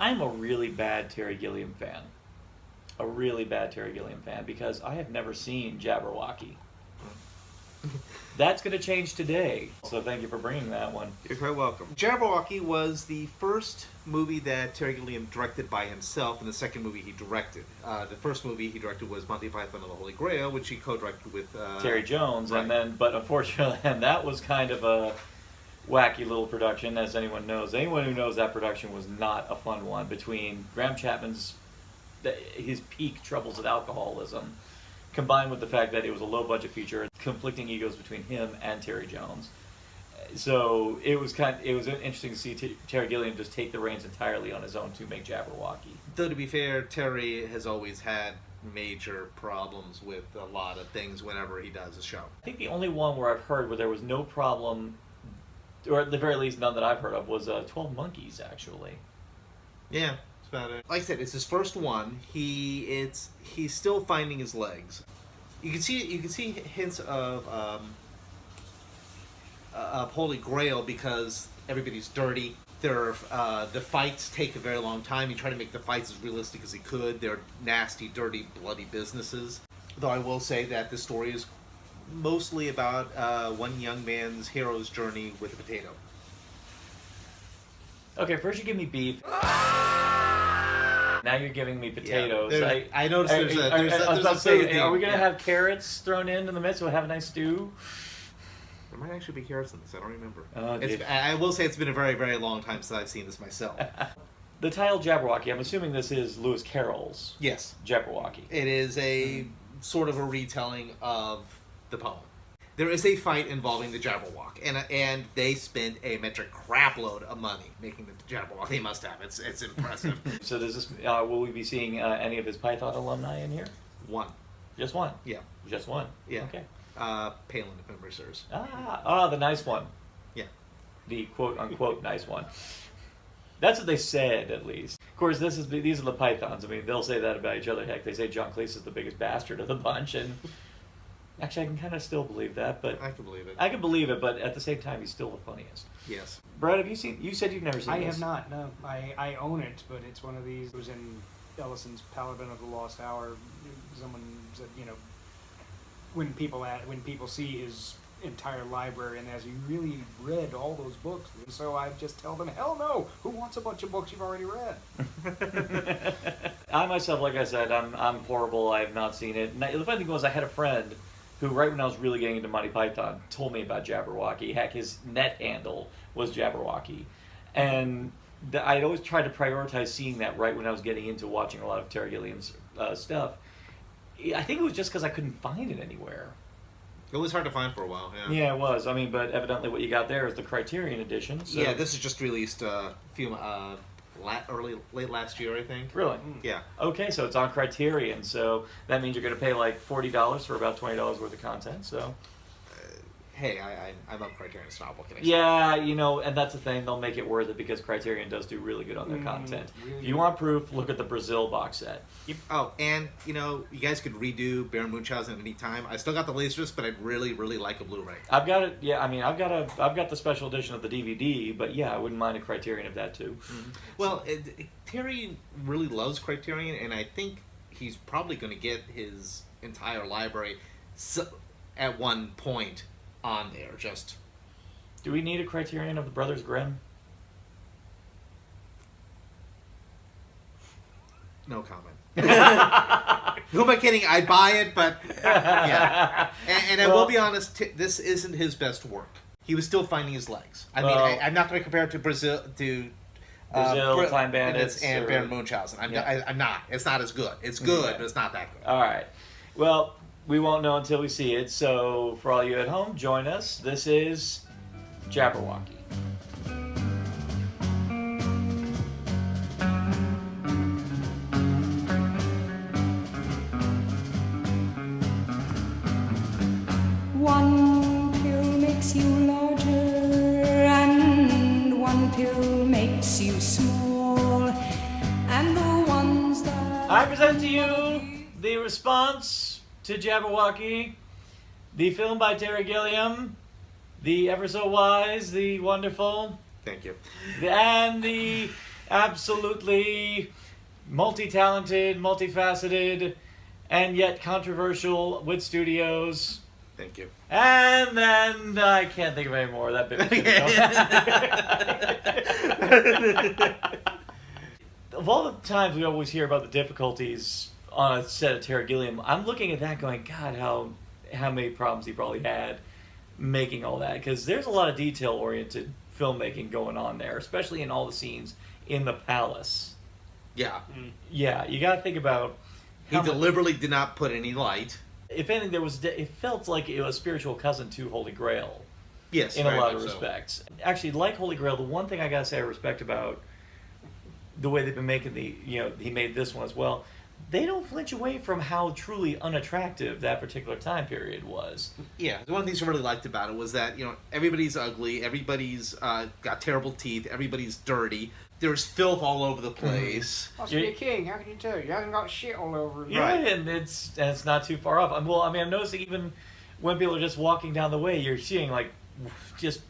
I'm a really bad Terry Gilliam fan. A really bad Terry Gilliam fan because I have never seen Jabberwocky. That's going to change today. So thank you for bringing that one. You're quite welcome. Jabberwocky was the first movie that Terry Gilliam directed by himself, and the second movie he directed. The first movie he directed was Monty Python and the Holy Grail, which he co-directed with Terry Jones, right. and then, but unfortunately, and that was kind of a wacky little production, as anyone knows. Anyone who knows that production was not a fun one. Between Graham Chapman's his peak troubles with alcoholism, combined with the fact that it was a low-budget feature, conflicting egos between him and Terry Jones. So it was interesting to see Terry Gilliam just take the reins entirely on his own to make Jabberwocky. Though to be fair, Terry has always had major problems with a lot of things whenever he does a show. I think the only one where I've heard where there was no problem, or at the very least none that I've heard of, was 12 Monkeys, actually. Yeah. About it. Like I said, it's his first one. He's still finding his legs. You can see hints of Holy Grail because everybody's dirty. The fights take a very long time. He tried to make the fights as realistic as he could. They're nasty, dirty, bloody businesses. Though I will say that the story is mostly about one young man's hero's journey with a potato. Okay, first you give me beef. Now you're giving me potatoes. Yeah, I noticed are we going to have carrots thrown in the midst? We'll have a nice stew? There might actually be carrots in this. I don't remember. Oh, I will say it's been a very, very long time since I've seen this myself. The title Jabberwocky, I'm assuming this is Lewis Carroll's Yes. Jabberwocky. It is a sort of a retelling of the poem. There is a fight involving the Jabberwock, and they spend a metric crapload of money making the Jabberwock. They must have. It's impressive. So does this? Will we be seeing any of his Python alumni in here? One. Just one? Yeah. Just one? Yeah. Okay. Palin, if memory serves. The nice one. Yeah. The quote-unquote nice one. That's what they said, at least. Of course, these are the Pythons. I mean, they'll say that about each other. Heck, they say John Cleese is the biggest bastard of the bunch, and... Actually, I can kind of still believe that, but... I can believe it. I can believe it, but at the same time, he's still the funniest. Yes. Brad, have you seen... You said you've never seen I this. have not, no. I own it, but it's one of these... It was in Ellison's Paladin of the Lost Hour. Someone said, when people see his entire library and has he really read all those books? And so I just tell them, hell no! Who wants a bunch of books you've already read? I myself, like I said, I'm horrible. I have not seen it. And the funny thing was, I had a friend who, right when I was really getting into Monty Python, told me about Jabberwocky. Heck, his net handle was Jabberwocky. And I'd always tried to prioritize seeing that right when I was getting into watching a lot of Terry Gilliam's stuff. I think it was just because I couldn't find it anywhere. It was hard to find for a while, yeah. Yeah, it was. I mean, but evidently what you got there is the Criterion edition. So. Yeah, this is just released late last year, I think. Really? Yeah. Okay, so it's on Criterion, so that means you're going to pay like $40 for about $20 worth of content, so... Hey, I love Criterion style. What can I say? Yeah, and that's the thing. They'll make it worth it because Criterion does do really good on their content. Really? If you want proof, look at the Brazil box set. Yep. Oh, and, you guys could redo Baron Munchausen at any time. I still got the Laserdisc, but I'd really, really like a Blu-ray. I've got it. Yeah, I mean, I've got the special edition of the DVD, but yeah, I wouldn't mind a Criterion of that too. Mm-hmm. Well, Terry really loves Criterion, and I think he's probably going to get his entire library at one point on there. Just, do we need a Criterion of the Brothers Grimm? No comment. Who am I kidding? I'd buy it, but yeah. And I will be honest, this isn't his best work. He was still finding his legs. I mean, I'm not going to compare it to Brazil, Time Bandits, and Baron Munchausen. I'm not. It's not as good. It's good, but it's not that good. All right. Well, we won't know until we see it. So for all you at home, join us. This is Jabberwocky. One pill makes you larger and one pill makes you small, and the ones that I present to you the response to Jabberwocky, the film by Terry Gilliam, the ever so wise, the wonderful, Thank you. and the absolutely multi-talented, multifaceted, and yet controversial with studios. Thank you. And then I can't think of any more. That bit was gonna go. Of all the times we always hear about the difficulties on a set of Terry Gilliam, I'm looking at that going, God, how many problems he probably had making all that. Because there's a lot of detail-oriented filmmaking going on there, especially in all the scenes in the palace. Yeah. Yeah, you got to think about... He deliberately did not put any light. If anything, it felt like it was a spiritual cousin to Holy Grail. Yes, in a very lot of much so. respects. Actually, like Holy Grail, the one thing I gotta say I respect about the way they've been making he made this one as well, they don't flinch away from how truly unattractive that particular time period was. Yeah, one of the things I really liked about it was that, everybody's ugly, everybody's got terrible teeth, everybody's dirty, there's filth all over the place. Must be a king. How can you tell? You haven't got shit all over him. Yeah, Right. and it's not too far off. I'm noticing even when people are just walking down the way, you're seeing like just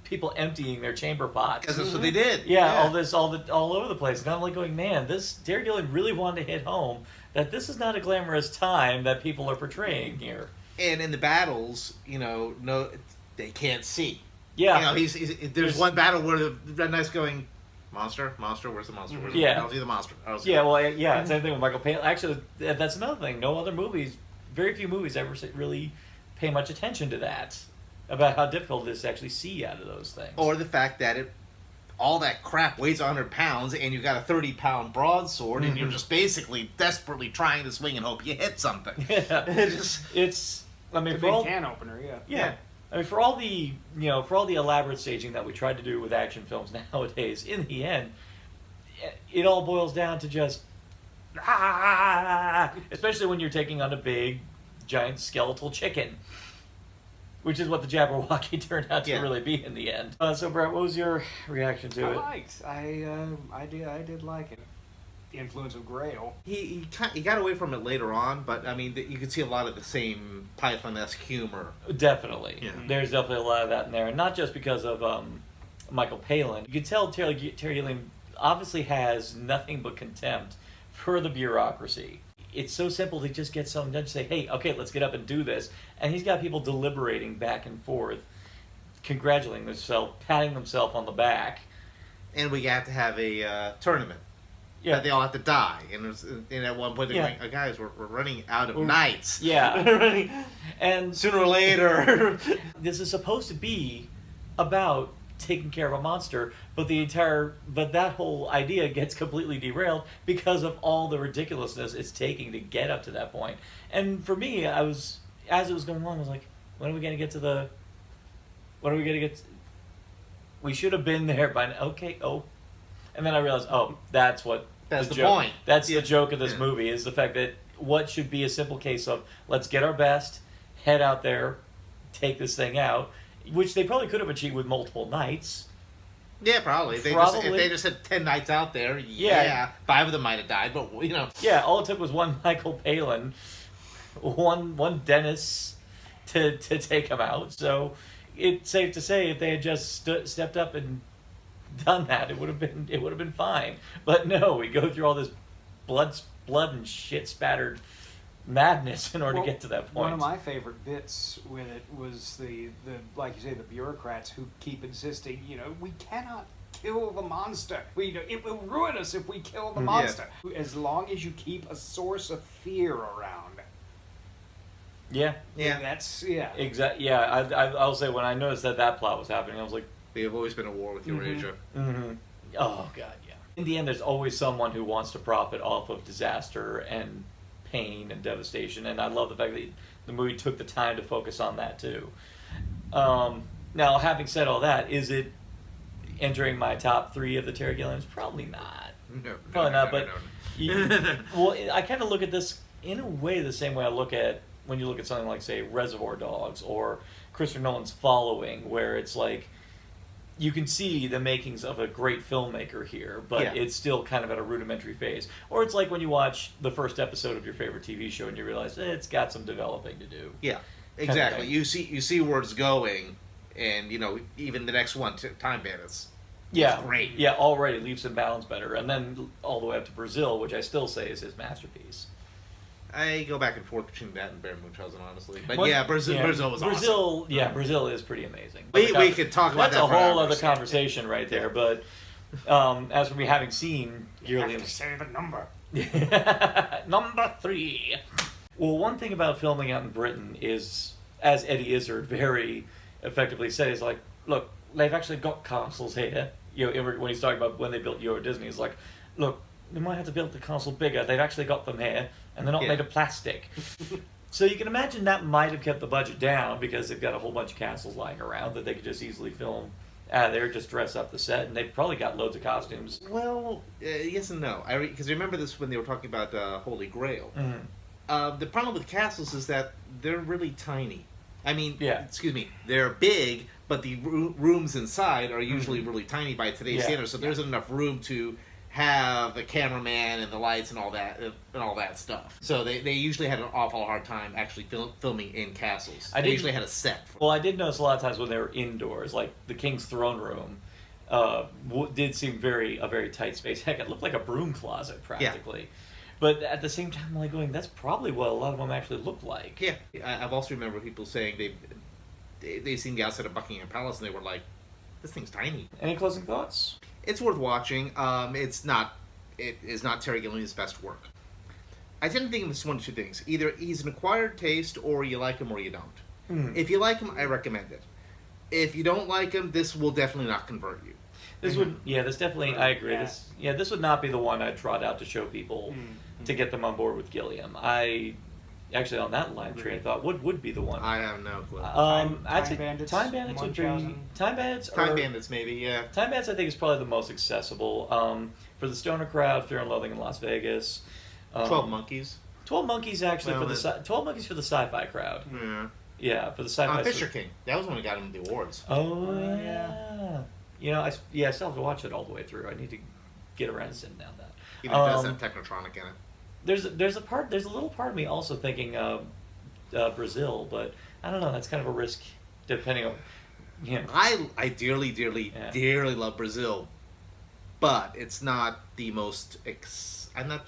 people emptying their chamber pots. Because that's what they did. Yeah, all over the place. And I'm like going, man, Terry Gillian really wanted to hit home that this is not a glamorous time that people are portraying here. And in the battles, no, they can't see. Yeah. There's one battle where the Red Knight's going, monster, where's the monster? Where's Yeah. I don't see the monster. I don't see Yeah, it." well, yeah, same thing with Michael Palin. Actually, that's another thing. No other movies, very few movies ever really pay much attention to that, about how difficult it is to actually see out of those things. Or the fact that all that crap weighs 100 pounds and you got a 30-pound broadsword and you're just basically desperately trying to swing and hope you hit something. Yeah. It's It's a big can opener, yeah. Yeah. I mean, for all the elaborate staging that we try to do with action films nowadays, in the end, it all boils down to just especially when you're taking on a big, giant skeletal chicken, which is what the Jabberwocky turned out to really be in the end. So, Brett, what was your reaction to it? I did like it. The influence of Grail. He got away from it later on, but I mean, you can see a lot of the same Python-esque humor. Definitely. Yeah. There's definitely a lot of that in there. And not just because of Michael Palin. You can tell Terry Gillian obviously has nothing but contempt for the bureaucracy. It's so simple to just get someone done to say, hey, okay, let's get up and do this. And he's got people deliberating back and forth, congratulating themselves, patting themselves on the back. And we have to have a tournament. Yeah. They all have to die. And at one point they're going, oh, guys, we're running out of knights. Yeah. And Sooner or later. this is supposed to be about taking care of a monster, but that whole idea gets completely derailed because of all the ridiculousness it's taking to get up to that point. And for me, as it was going along, I was like, when are we going to get to we should have been there by now. Okay, and then I realized, that's the joke. point. That's the joke of this movie, is the fact that what should be a simple case of, let's get our best, head out there, take this thing out, which they probably could have achieved with multiple nights. Yeah, probably. If they just had 10 knights out there, 5 of them might have died, but, Yeah, all it took was one Michael Palin, one Dennis to take him out. So it's safe to say if they had just stepped up and done that, it would have been fine. But no, we go through all this blood and shit spattered madness in order to get to that point. One of my favorite bits with it was the like you say, the bureaucrats who keep insisting, we cannot kill the monster. It will ruin us if we kill the monster. As long as you keep a source of fear around. Yeah. Exactly. Yeah, I'll say when I noticed that plot was happening, I was like, they have always been a war with Eurasia. Mm-hmm. Oh god, yeah. In the end, there's always someone who wants to profit off of disaster and pain and devastation, and I love the fact that the movie took the time to focus on that too. Now, having said all that, is it entering my top 3 of the Terry Gilliams? Probably not. No, probably not. But no. Well, I kind of look at this in a way the same way I look at when you look at something like, say, Reservoir Dogs or Christopher Nolan's Following, where it's like you can see the makings of a great filmmaker here, but it's still kind of at a rudimentary phase. Or it's like when you watch the first episode of your favorite TV show and you realize it's got some developing to do. Yeah, exactly. You see where it's going, and even the next one, Time Bandits. Yeah, great. Yeah, already leaps and bounds better, and then all the way up to Brazil, which I still say is his masterpiece. I go back and forth between that and Bear Munchausen, honestly. But What- yeah, Brazil was awesome. Brazil, yeah, Brazil is pretty amazing. We could talk about that's that a for whole hours. other conversation right there. But as for me having seen You have to Gilliam's say the number. number 3. Well, one thing about filming out in Britain is, as Eddie Izzard very effectively said, is like, look, they've actually got castles here. You know, when he's talking about when they built Euro Disney, he's like, look, they might have to build the castle bigger. They've actually got them here, and they're not made of plastic. So you can imagine that might have kept the budget down because they've got a whole bunch of castles lying around that they could just easily film out of there, just dress up the set, and they've probably got loads of costumes. Well, yes and no. Because remember this when they were talking about Holy Grail. Mm-hmm. The problem with castles is that they're really tiny. I mean, Yeah. excuse me, they're big, but the rooms inside are usually really tiny by today's Yeah. standards. So there isn't enough room to have a cameraman and the lights and all that stuff. So they usually had an awful hard time actually filming in castles. They usually had a set. Well, I did notice a lot of times when they were indoors, like the King's throne room, did seem a very tight space. Heck, it looked like a broom closet practically. But at the same time, I'm like going, that's probably what a lot of them actually look like. Yeah, I've also remember people saying they seen the outside of Buckingham Palace and they were like, this thing's tiny. Any closing thoughts? It's worth watching. It is not Terry Gillian's best work. I tend to think of this one of two things. Either he's an acquired taste, or you like him or you don't. If you like him, I recommend it. If you don't like him, this will definitely not convert you. This would, this definitely, I agree. Yeah. This would not be the one I'd trot out to show people to get them on board with Gilliam. Actually, on that line of train of thought, what would be the one? I have no clue. I'd say Bandits, Time Bandits would be Munchausen. Time Bandits. Time Bandits, maybe, yeah. Time Bandits, I think, is probably the most accessible. For the stoner crowd, Fear and Loathing in Las Vegas. 12 Monkeys. 12 Monkeys actually Well, for the 12 Monkeys for the sci-fi crowd. Yeah. Yeah, for the sci-fi. Fisher King. That was when we got him the awards. Oh yeah. You know, I still have to watch it all the way through. I need to get around to sitting down that. Even if it does have Technotronic in it. There's a little part of me also thinking Brazil, but I don't know. That's kind of a risk, depending on. You know. I dearly, dearly, Yeah. dearly love Brazil, but it's not the most. I'm not.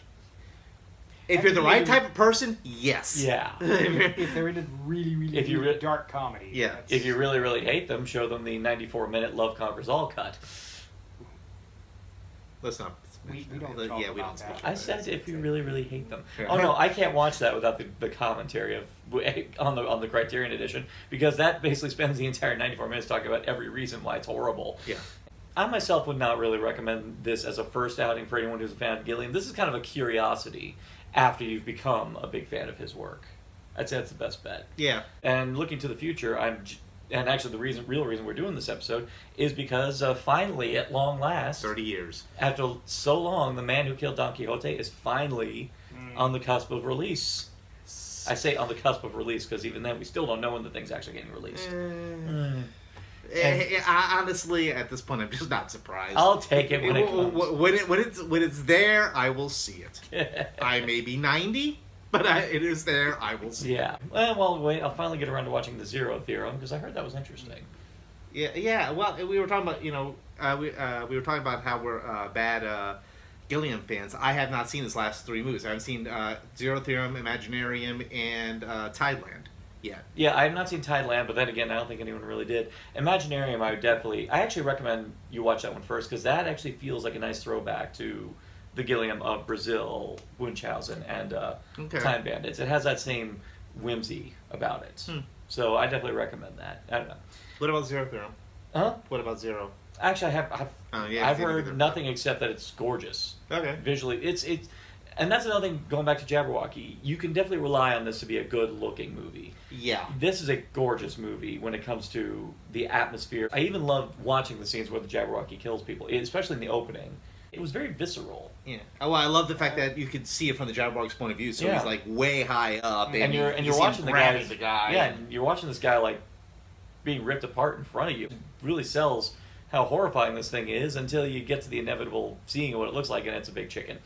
If you're the right type of person, yes. Yeah. If they're into really, really, If you really dark comedy. Yeah. that's- If you really, really hate them, show them the 94-minute Love Conquers All cut. Let's not. We don't Yeah, talk we about don't that. speak I about said it. if you really, really hate them. Yeah. Oh no, I can't watch that without the commentary of on the Criterion edition, because that basically spends the entire 94 minutes talking about every reason why it's horrible. Yeah. I myself would not really recommend this as a first outing for anyone who's a fan of Gillian. This is kind of a curiosity after you've become a big fan of his work. I'd say that's the best bet. Yeah. And looking to the future, and actually the real reason we're doing this episode is because finally, at long last, 30 years. after so long, The Man Who Killed Don Quixote is finally on the cusp of release. I say on the cusp of release because even then we still don't know when the thing's actually getting released. Honestly, at this point, I'm just not surprised. I'll take it when it comes. When it's there, I will see it. I may be 90, but it is there. I will see it. Yeah. Well, wait. I'll finally get around to watching the Zero Theorem because I heard that was interesting. Yeah. Well, we were talking about we were talking about how we're bad Gilliam fans. I have not seen his last 3 movies. I haven't seen Zero Theorem, Imaginarium, and Tideland yet. Yeah, I have not seen Tideland, but then again, I don't think anyone really did. Imaginarium, I actually recommend you watch that one first because that actually feels like a nice throwback to the Gilliam of Brazil, Munchausen, and Time Bandits. It has that same whimsy about it. So I definitely recommend that. I don't know. What about Zero Theorem? Huh? What about Zero? Actually, I've seen heard either. nothing except that it's gorgeous. Okay. Visually, it's and that's another thing. Going back to Jabberwocky, you can definitely rely on this to be a good-looking movie. Yeah. This is a gorgeous movie when it comes to the atmosphere. I even loved watching the scenes where the Jabberwocky kills people, especially in the opening. It was very visceral. Yeah. Oh, well, I love the fact that you could see it from the Jabberwocky's point of view. So Yeah. he's like way high up, And you're you see watching him the grabbing guy. the Yeah, and you're watching this guy like being ripped apart in front of you. It really sells how horrifying this thing is until you get to the inevitable seeing what it looks like, and it's a big chicken.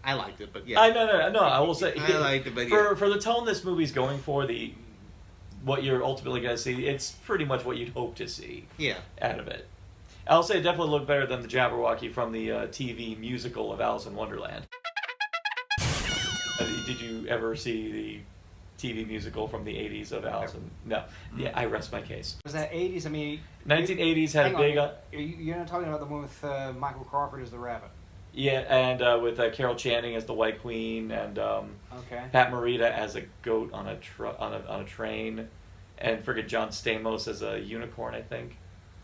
I liked it, but yeah. No. I will say I liked it, but for the tone this movie's going for, the what you're ultimately going to see, it's pretty much what you'd hope to see Yeah. out of it. I'll say it definitely looked better than the Jabberwocky from the TV musical of Alice in Wonderland. Did you ever see the TV musical from the 80s of Alice in... No. Yeah, I rest my case. Was that 80s? I mean, 1980s had hang a big... on, you're not talking about the one with Michael Crawford as the rabbit. Yeah, and with Carol Channing as the White Queen, and Okay. Pat Morita as a goat on a on a train, and friggin' John Stamos as a unicorn, I think.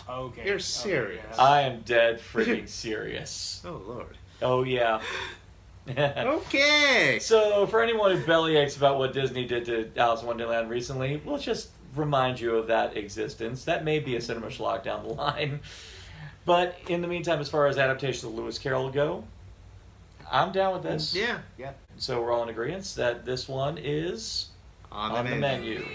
Okay. You're serious. Okay, I am dead friggin' serious. Oh Lord. Oh yeah. Okay. So for anyone who bellyaches about what Disney did to Alice in Wonderland recently, we'll just remind you of that existence. That may be a cinema schlock down the line. But in the meantime, as far as adaptations of Lewis Carroll go, I'm down with this. Yeah. Yeah. So we're all in agreement that this one is On on the the menu. menu.